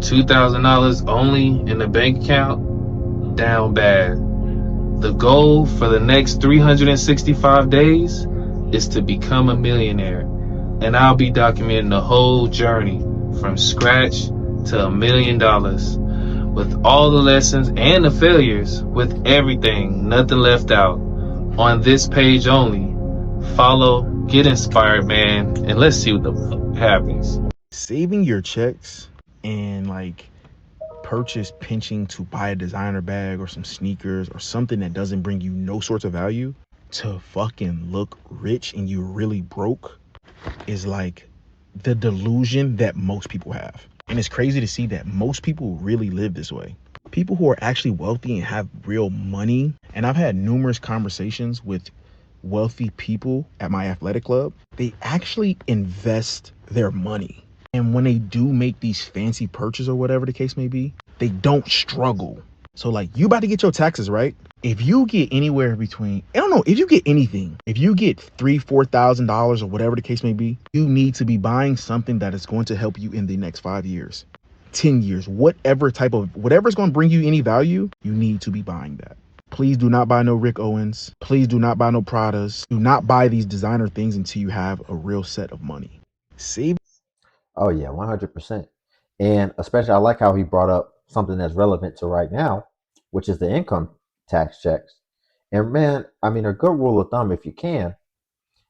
$2,000 only in the bank account, down bad. The goal for the next 365 days is to become a millionaire. And I'll be documenting the whole journey from scratch to $1 million with all the lessons and the failures, with everything, nothing left out. On this page only. Follow, get inspired, man, and let's see what the fuck happens. Saving your checks and like purchase pinching to buy a designer bag or some sneakers or something that doesn't bring you no sorts of value to fucking look rich and you really broke is like the delusion that most people have. And it's crazy to see that most people really live this way. People who are actually wealthy and have real money, and I've had numerous conversations with wealthy people at my athletic club, they actually invest their money. And when they do make these fancy purchases or whatever the case may be, they don't struggle. So like, you about to get your taxes, right? If you get anywhere between, I don't know, if you get anything, if you get $3,000-$4,000 or whatever the case may be, you need to be buying something that is going to help you in the next 5 years, 10 years, whatever's going to bring you any value, you need to be buying that. Please do not buy no Rick Owens. Please do not buy no Pradas. Do not buy these designer things until you have a real set of money. Save. Oh yeah, 100%. And especially, I like how he brought up something that's relevant to right now, which is the income tax checks. And man, I mean, a good rule of thumb, if you can,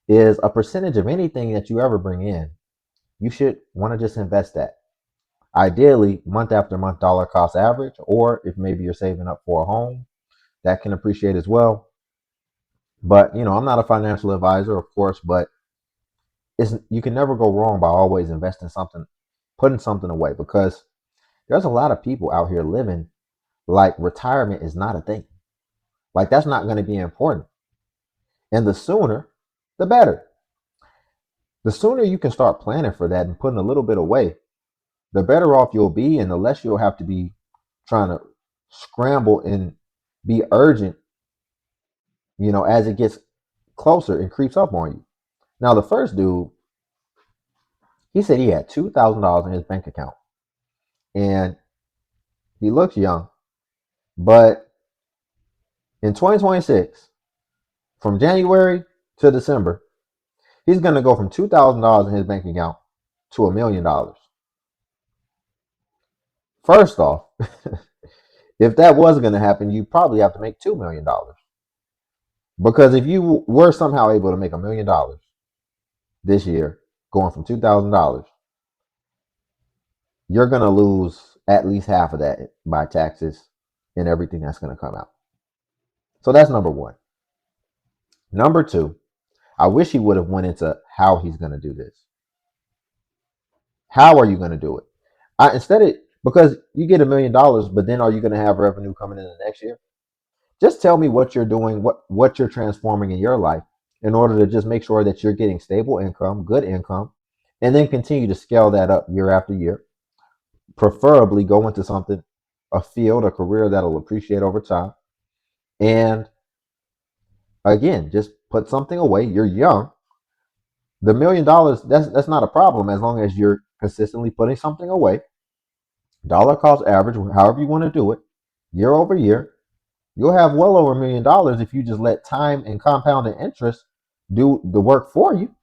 is a percentage of anything that you ever bring in, you should want to just invest that. Ideally, month after month, dollar cost average, or if maybe you're saving up for a home, that can appreciate as well. But I'm not a financial advisor, of course, but you can never go wrong by always investing something, putting something away, because there's a lot of people out here living like retirement is not a thing. Like that's not going to be important. And the sooner, the better. The sooner you can start planning for that and putting a little bit away, the better off you'll be, and the less you'll have to be trying to scramble and be urgent, as it gets closer and creeps up on you. Now, the first dude, he said he had $2,000 in his bank account, and he looks young, but in 2026, from January to December, he's going to go from $2,000 in his bank account to $1 million. First off, if that was going to happen, you probably have to make $2 million. Because if you were somehow able to make $1 million this year, going from $2,000, you're going to lose at least half of that by taxes and everything that's going to come out. So that's number one. Number two, I wish he would have went into how he's going to do this. How are you going to do it? Because you get $1 million, but then are you going to have revenue coming in the next year? Just tell me what you're doing, what you're transforming in your life in order to just make sure that you're getting stable income, good income, and then continue to scale that up year after year. Preferably go into something, a field, a career that'll appreciate over time. And again, just put something away. You're young. The $1 million, that's not a problem as long as you're consistently putting something away. Dollar cost average, however you want to do it, year over year. You'll have well over $1 million if you just let time and compounding interest do the work for you.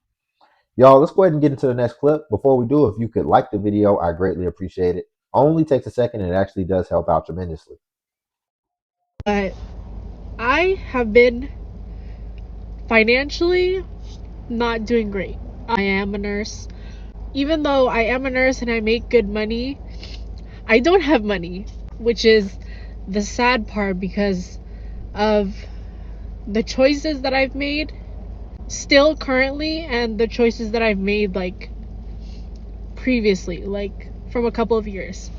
Y'all, let's go ahead and get into the next clip. Before we do, if you could like the video, I greatly appreciate it. Only takes a second and it actually does help out tremendously. But I have been financially not doing great. I am a nurse. Even though I am a nurse and I make good money, I don't have money, which is the sad part because of the choices that I've made still currently and the choices that I've made like previously, like from a couple of years.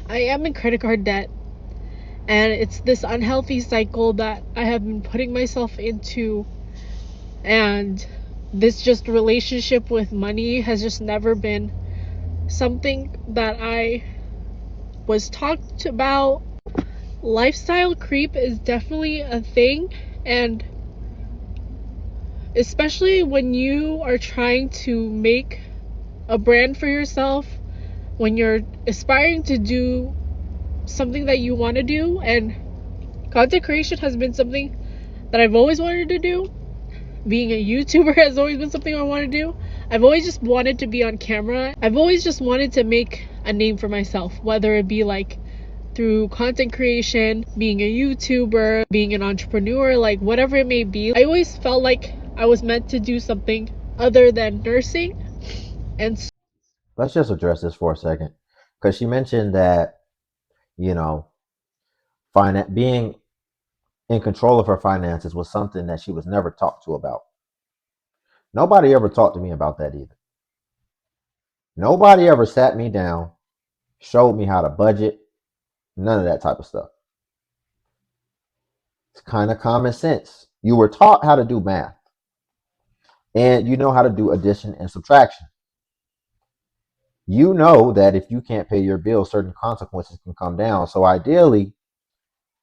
I am in credit card debt, and it's this unhealthy cycle that I have been putting myself into, and this just relationship with money has just never been something that I was talked about. Lifestyle creep is definitely a thing, and especially when you are trying to make a brand for yourself, when you're aspiring to do something that you want to do, and content creation has been something that I've always wanted to do. Being a YouTuber has always been something I want to do. I've always just wanted to be on camera. I've always just wanted to make a name for myself, whether it be like through content creation, being a YouTuber, being an entrepreneur, like whatever it may be. I always felt like I was meant to do something other than nursing. And Let's just address this for a second, because she mentioned that, you know, being in control of her finances was something that she was never talked to about. Nobody ever talked to me about that either. Nobody ever sat me down, showed me how to budget, none of that type of stuff. It's kind of common sense. You were taught how to do math, and you know how to do addition and subtraction. You know that if you can't pay your bills, certain consequences can come down. So ideally,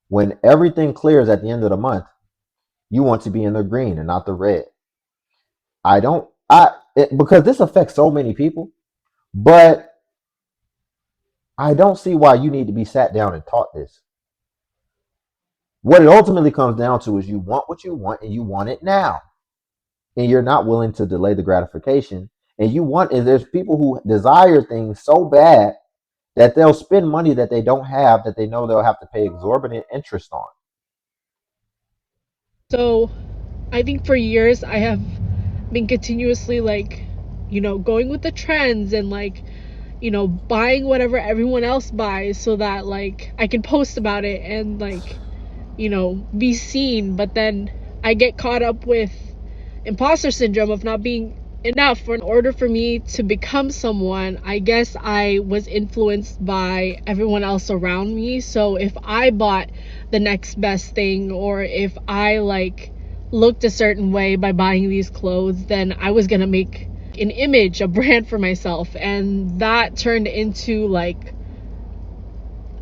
when everything clears at the end of the month, you want to be in the green and not the red. Because this affects so many people, but I don't see why you need to be sat down and taught this. What it ultimately comes down to is you want what you want and you want it now. And you're not willing to delay the gratification. And there's people who desire things so bad that they'll spend money that they don't have, that they know they'll have to pay exorbitant interest on. so I think for years I have been continuously like, going with the trends and like, buying whatever everyone else buys so that like I can post about it and like, be seen. But then I get caught up with imposter syndrome of not being enough. In order for me to become someone, I guess I was influenced by everyone else around me. So if I bought the next best thing, or if I like looked a certain way by buying these clothes, then I was gonna make an image, a brand for myself. And that turned into like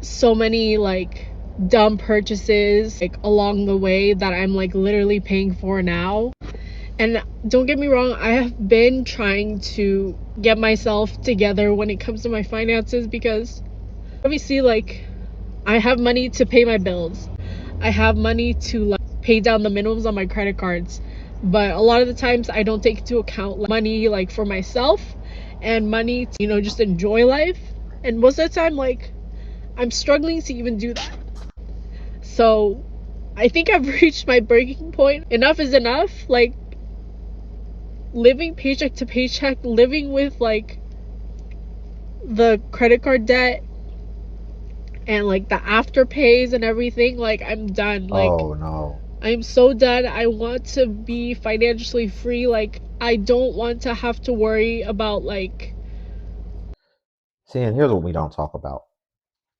so many like dumb purchases like along the way that I'm like literally paying for now. And don't get me wrong, I have been trying to get myself together when it comes to my finances, because obviously like I have money to pay my bills. I have money to like pay down the minimums on my credit cards. But a lot of the times I don't take into account like, money like for myself and money to, just enjoy life. And most of the time like I'm struggling to even do that. So I think I've reached my breaking point. Enough is enough. Like living paycheck to paycheck, living with like the credit card debt and like the afterpays and everything, like I'm done. Like Oh no. I'm so done. I want to be financially free. Like I don't want to have to worry about like. See, and here's what we don't talk about.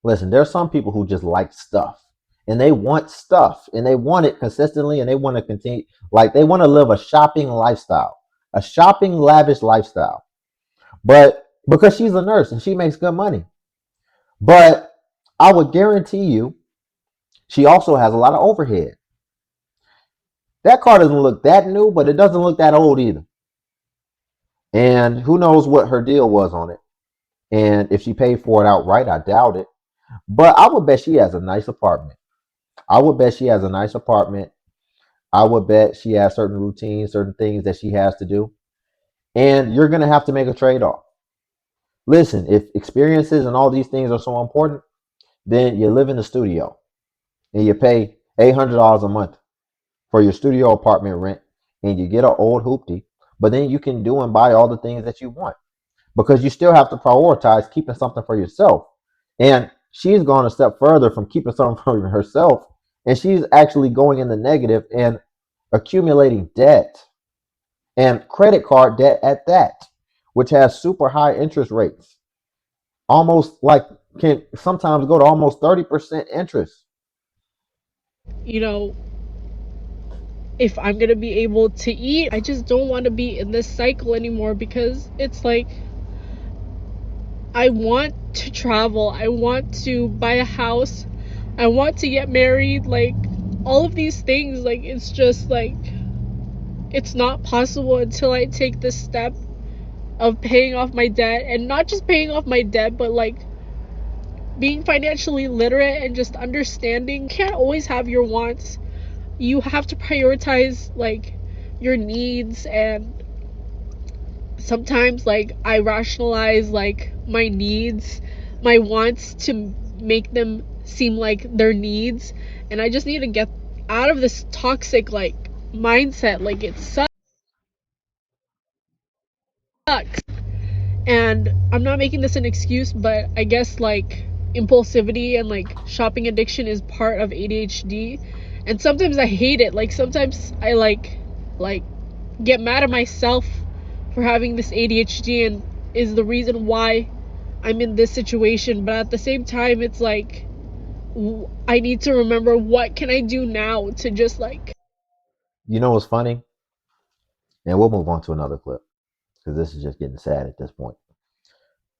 Listen, there's some people who just like stuff, and they want stuff and they want it consistently, and they want to continue, like they want to live a shopping lifestyle, a shopping lavish lifestyle. But because she's a nurse and she makes good money. But I would guarantee you she also has a lot of overhead. That car doesn't look that new, but it doesn't look that old either. And who knows what her deal was on it. And if she paid for it outright, I doubt it. But I would bet she has a nice apartment. I would bet she has a nice apartment. I would bet she has certain routines, certain things that she has to do. And you're going to have to make a trade off. Listen, if experiences and all these things are so important, then you live in the studio and you pay $800 a month for your studio apartment rent, and you get an old hoopty, but then you can do and buy all the things that you want, because you still have to prioritize keeping something for yourself. And she's gone a step further from keeping something for herself, and she's actually going in the negative and accumulating debt, and credit card debt at that, which has super high interest rates, almost like can sometimes go to almost 30% interest. If I'm gonna be able to eat, I just don't want to be in this cycle anymore, because it's like I want to travel, I want to buy a house, I want to get married, like all of these things. Like it's just like it's not possible until I take this step of paying off my debt, and not just paying off my debt, but like being financially literate and just understanding you can't always have your wants. You have to prioritize like your needs, and sometimes like I rationalize like my needs, my wants to make them seem like their needs, and I just need to get out of this toxic like mindset. Like it sucks. And I'm not making this an excuse, but I guess like impulsivity and like shopping addiction is part of ADHD. And sometimes I hate it. Like sometimes I like get mad at myself for having this ADHD and is the reason why I'm in this situation. But at the same time, it's like I need to remember what can I do now to just like. You know what's funny? And we'll move on to another clip because this is just getting sad at this point.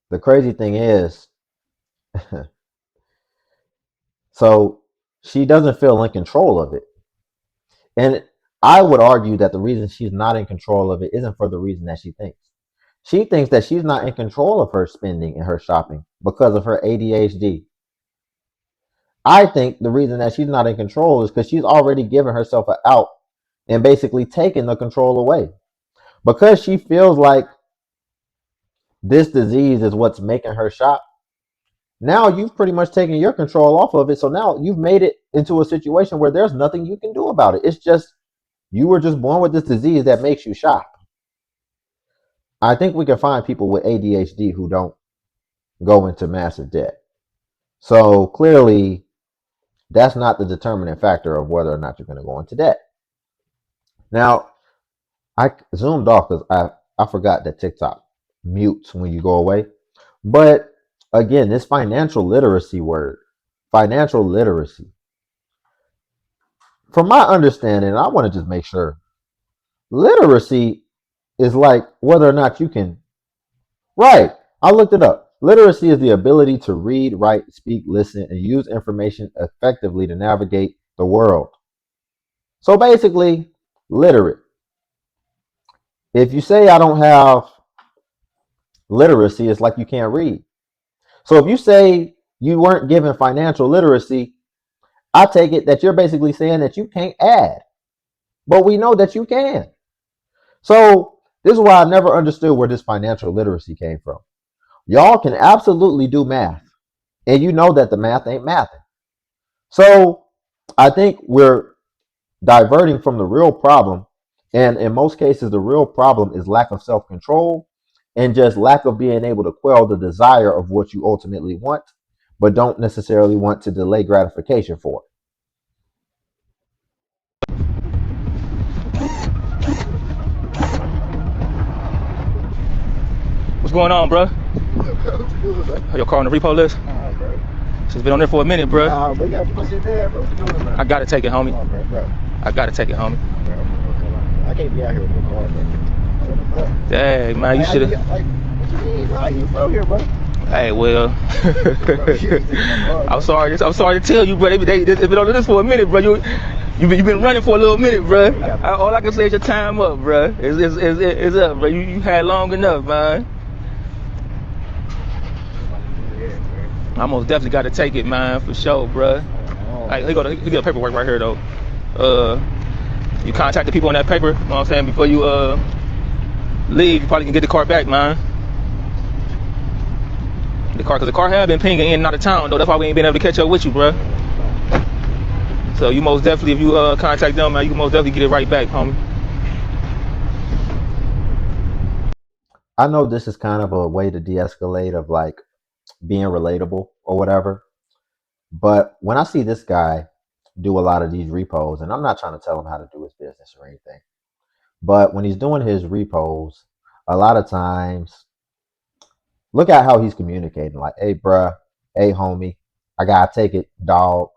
The crazy thing is, so she doesn't feel in control of it. And I would argue that the reason she's not in control of it isn't for the reason that she thinks. She thinks that she's not in control of her spending and her shopping because of her ADHD. I think the reason that she's not in control is because she's already given herself an out and basically taken the control away. Because she feels like this disease is what's making her shop. Now you've pretty much taken your control off of it. So now you've made it into a situation where there's nothing you can do about it. It's just you were just born with this disease that makes you shop. I think we can find people with ADHD who don't go into massive debt. So clearly, that's not the determining factor of whether or not you're going to go into debt. Now, I zoomed off because I forgot that TikTok mutes when you go away. But again, this financial literacy word, financial literacy. From my understanding, I want to just make sure literacy is like whether or not you can. Right. I looked it up. Literacy is the ability to read, write, speak, listen, and use information effectively to navigate the world. So basically, literate. If you say I don't have literacy, it's like you can't read. So if you say you weren't given financial literacy, I take it that you're basically saying that you can't add. But we know that you can. So this is why I never understood where this financial literacy came from. Y'all can absolutely do math, and you know that the math ain't mathing. So I think we're diverting from the real problem, and in most cases, the real problem is lack of self-control and just lack of being able to quell the desire of what you ultimately want, but don't necessarily want to delay gratification for it. What's going on, bro? Your car on the repo list? She's been on there for a minute, bro. We gotta push it there, bro. I gotta take it, homie. Bro. I gotta take it, homie. I can't be out here with the car, bro. Dang, man, you should have. Like, what you mean, bro? You from here, bro? Hey, well, I'm sorry to tell you, bro. They've been on this for a minute, bro. You've been running for a little minute, bro. All I can say is your time up, bro. It's up, bro. You had long enough, man. I most definitely got to take it, man, for sure, bro. Hey, he got paperwork right here, though. You contact the people on that paper, you know what I'm saying, before you leave, you probably can get the car back, man. Because the car had been pinging in and out of town, though. That's why we ain't been able to catch up with you, bro. So you most definitely, if you contact them, man, you can most definitely get it right back, homie. I know this is kind of a way to de-escalate of like being relatable or whatever. But when I see this guy do a lot of these repos, and I'm not trying to tell him how to do his business or anything, but when he's doing his repos, a lot of times, look at how he's communicating. Like, hey, bruh, hey, homie, I gotta take it, dog.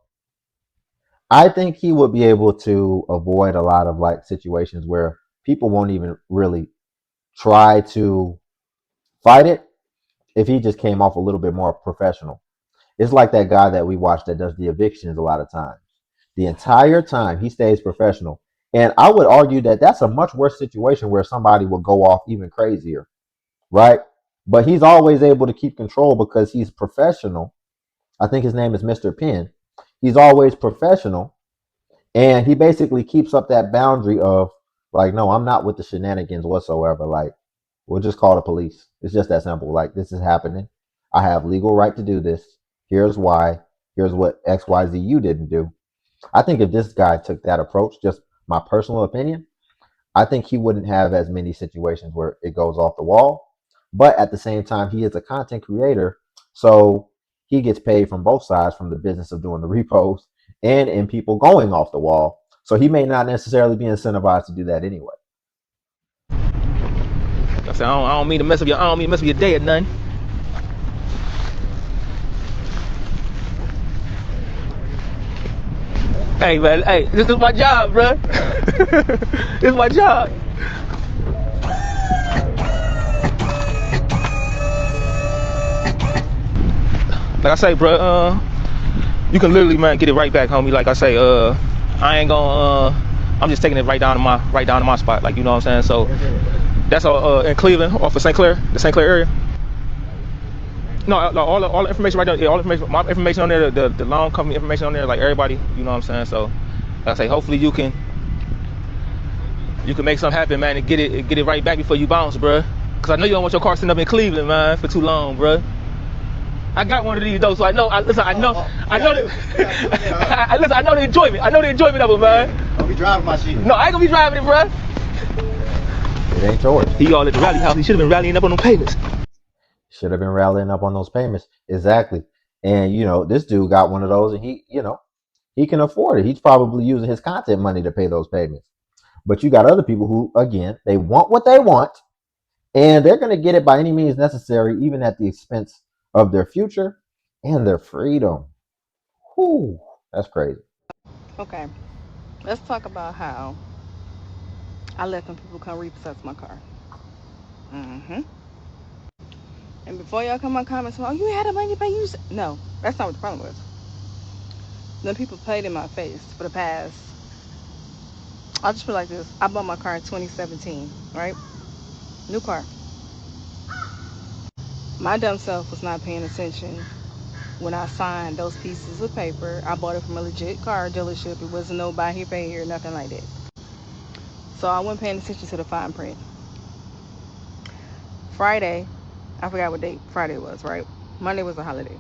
I think he would be able to avoid a lot of like situations where people won't even really try to fight it if he just came off a little bit more professional. It's like that guy that we watch that does the evictions a lot of times. The entire time he stays professional. And I would argue that that's a much worse situation where somebody would go off even crazier. right? But he's always able to keep control because he's professional. I think his name is Mr. Penn. He's always professional, and he basically keeps up that boundary of like, no, I'm not with the shenanigans whatsoever. Like, we'll just call the police. It's just that simple. Like, this is happening. I have legal right to do this. Here's why. Here's what XYZ you didn't do. I think if this guy took that approach, just my personal opinion, I think he wouldn't have as many situations where it goes off the wall. But at the same time, he is a content creator. So he gets paid from both sides, from the business of doing the repos and in people going off the wall. So he may not necessarily be incentivized to do that anyway. I said, I don't mean to mess up your day or nothing. Hey man, hey, this is my job, bro. This is my job. Like I say, bro, you can literally, man, get it right back, homie. Like I say, I ain't gonna, I'm just taking it right down to my spot, like, you know what I'm saying. So that's all in Cleveland, off of St. Clair, the St. Clair area. No, all the information right there, yeah, all the information, my information on there, the loan company information on there, like everybody, you know what I'm saying. So like I say, hopefully you can make something happen, man, and get it right back before you bounce, bro. Cause I know you don't want your car sitting up in Cleveland, man, for too long, bro. I got one of these though, so I know the enjoyment. I know the enjoyment of it, man. I'll be driving my shit. No, I ain't gonna be driving it, bro. It ain't yours. He all at the rally house. He should have been rallying up on them payments. Should have been rallying up on those payments. Exactly. And, this dude got one of those, and he can afford it. He's probably using his content money to pay those payments. But you got other people who, again, they want what they want, and they're going to get it by any means necessary, even at the expense of their future and their freedom. Whew, that's crazy. Okay, let's talk about how I let them people come repossess my car. And before y'all come on comments, oh, you had the money to pay you. No, that's not what the problem was. Them people played in my face for the past. I'll just put it like this. I bought my car in 2017, right? New car. My dumb self was not paying attention when I signed those pieces of paper. I bought it from a legit car dealership. It wasn't no buy here, pay here, nothing like that. So I wasn't paying attention to the fine print. Friday, I forgot what date Friday was, right? Monday was a holiday.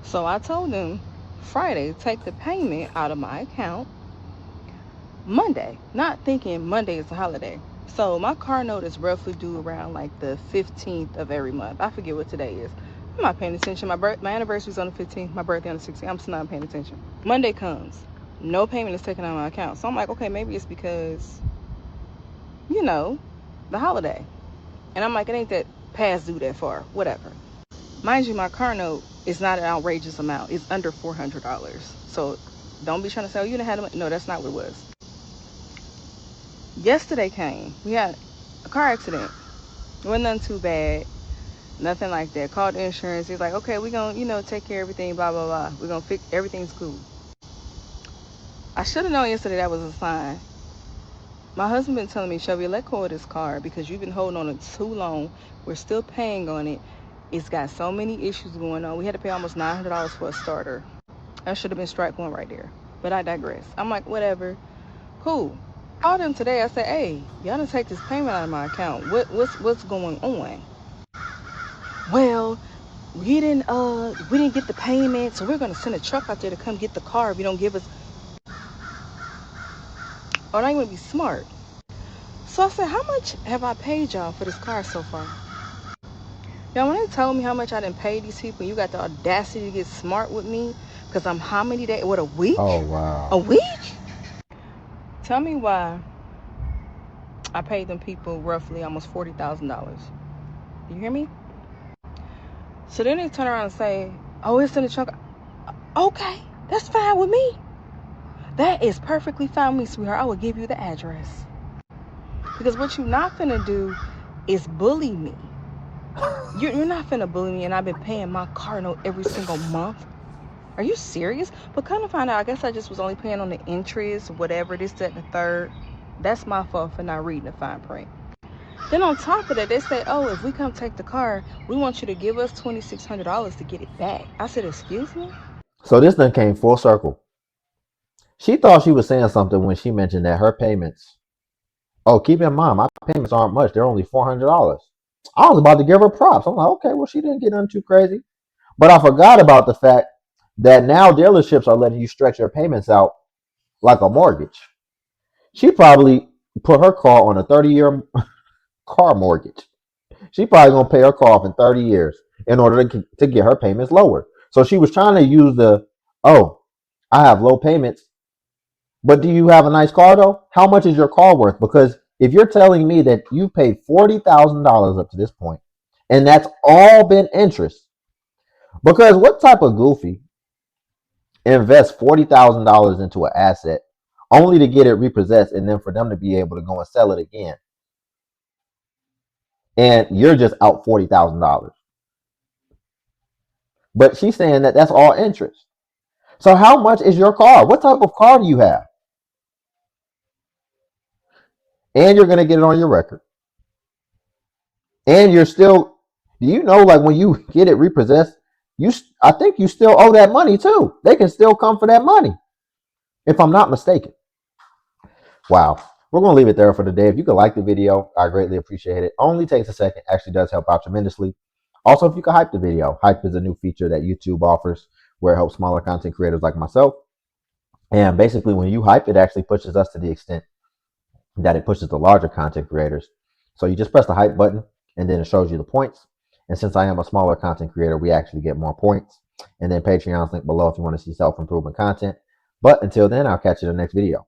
So I told them Friday, take the payment out of my account Monday, not thinking Monday is a holiday. So my car note is roughly due around like the 15th of every month. I forget what today is. I'm not paying attention. My anniversary is on the 15th, my birthday on the 16th. I'm still not paying attention. Monday comes, no payment is taken out of my account. So I'm like, okay, maybe it's because, the holiday. And I'm like, it ain't that past due that far, whatever. Mind you, my car note is not an outrageous amount. It's under $400. So don't be trying to say, oh, you didn't have money. No, that's not what it was. Yesterday came. We had a car accident. It wasn't nothing too bad. Nothing like that. Called the insurance. He's like, okay, we're going to, take care of everything, blah, blah, blah. We're going to fix everything's cool. I should have known yesterday that was a sign. My husband been telling me, Shelby, let go of this car because you've been holding on it too long. We're still paying on it. It's got so many issues going on. We had to pay almost $900 for a starter. That should have been strike one right there. But I digress. I'm like, whatever. Cool. Called him today. I said, hey, y'all done take this payment out of my account. What's going on? Well, we didn't get the payment, so we're gonna send a truck out there to come get the car if you don't give us. Oh, now you wanna be smart. So I said, how much have I paid y'all for this car so far? Y'all, when they told me how much I done paid these people, you got the audacity to get smart with me, because I'm how many days? What, a week? Oh, wow. A week? Tell me why I paid them people roughly almost $40,000. You hear me? So then they turn around and say, oh, it's in the truck. Okay, that's fine with me. That is perfectly fine with me, sweetheart. I will give you the address. Because what you're not finna do is bully me. You're not finna bully me, and I've been paying my car note every single month. Are you serious? But kind of find out, I guess I just was only paying on the interest, whatever, this, that, and the third. That's my fault for not reading the fine print. Then on top of that, they say, oh, if we come take the car, we want you to give us $2,600 to get it back. I said, excuse me? So this thing came full circle. She thought she was saying something when she mentioned that her payments. Oh, keep in mind, my payments aren't much. They're only $400. I was about to give her props. I'm like, okay, well, she didn't get nothing too crazy. But I forgot about the fact that now dealerships are letting you stretch your payments out like a mortgage. She probably put her car on a 30-year car mortgage. She probably gonna pay her car off in 30 years in order to get her payments lower. So she was trying to use oh, I have low payments, but do you have a nice car though? How much is your car worth? Because if you're telling me that you paid $40,000 up to this point, and that's all been interest, because what type of goofy invests $40,000 into an asset only to get it repossessed and then for them to be able to go and sell it again? And you're just out $40,000. But she's saying that that's all interest. So how much is your car? What type of car do you have? And you're going to get it on your record. And you're still, do you know, like when you get it repossessed, I think you still owe that money too. They can still come for that money, if I'm not mistaken. Wow. We're going to leave it there for today. If you could like the video, I greatly appreciate it. Only takes a second. Actually does help out tremendously. Also, if you could hype the video. Hype is a new feature that YouTube offers where it helps smaller content creators like myself. And basically, when you hype, it actually pushes us to the extent that it pushes the larger content creators. So you just press the hype button and then it shows you the points. And since I am a smaller content creator, we actually get more points. And then Patreon's link below if you want to see self-improvement content. But until then, I'll catch you in the next video.